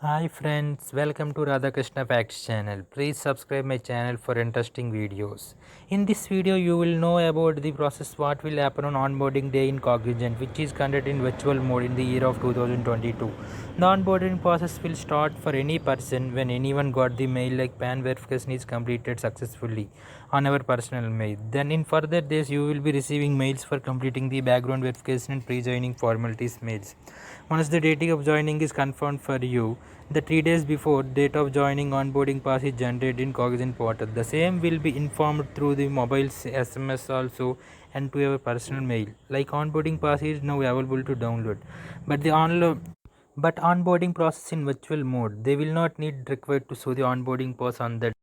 Hi friends, welcome to Radhakrishna Facts channel. Please subscribe my channel for interesting videos. In this video, you will know about the process what will happen on onboarding day in Cognizant, which is conducted in virtual mode in the year of 2022. The onboarding process will start for any person when anyone got the mail like PAN verification is completed successfully on our personal mail. Then in further days, you will be receiving mails for completing the background verification and pre-joining formalities mails. Once the date of joining is confirmed for you, the 3 days before date of joining onboarding pass is generated in Cognizant portal. The same will be informed through the mobile SMS also and to your personal mail. Like onboarding pass is now available to download, but onboarding process in virtual mode. They will not need required to show the onboarding pass on the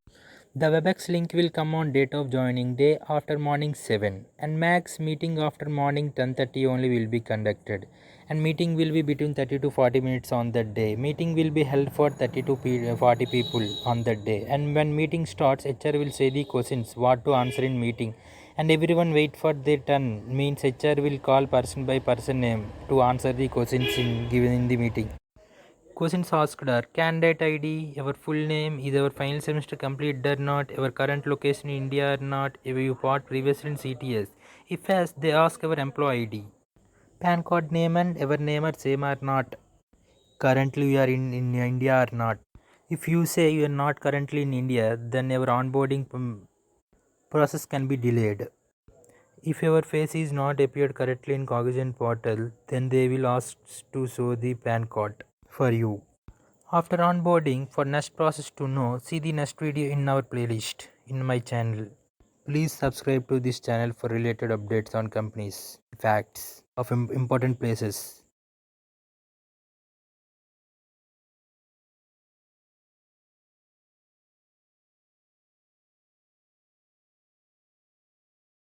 WebEx link will come on date of joining day after morning 7 and max meeting after morning 10:30 only will be conducted and meeting will be between 30 to 40 minutes on that day. Meeting will be held for 30 to 40 people on that day and when meeting starts HR will say the questions what to answer in meeting and everyone wait for their turn means HR will call person by person name to answer the questions given in the meeting. Questions asked are candidate ID, our full name, is our final semester complete or not, our current location in India or not, if you fought previously in CTS. If yes, they ask our employee ID. PAN card name and our name are same or not. Currently we are in India or not. If you say you are not currently in India, then our onboarding process can be delayed. If your face is not appeared correctly in Cognizant portal, then they will ask to show the PAN card for you. After onboarding, for next process to know, see the next video in our playlist in my channel. Please subscribe to this channel for related updates on companies, facts of important places.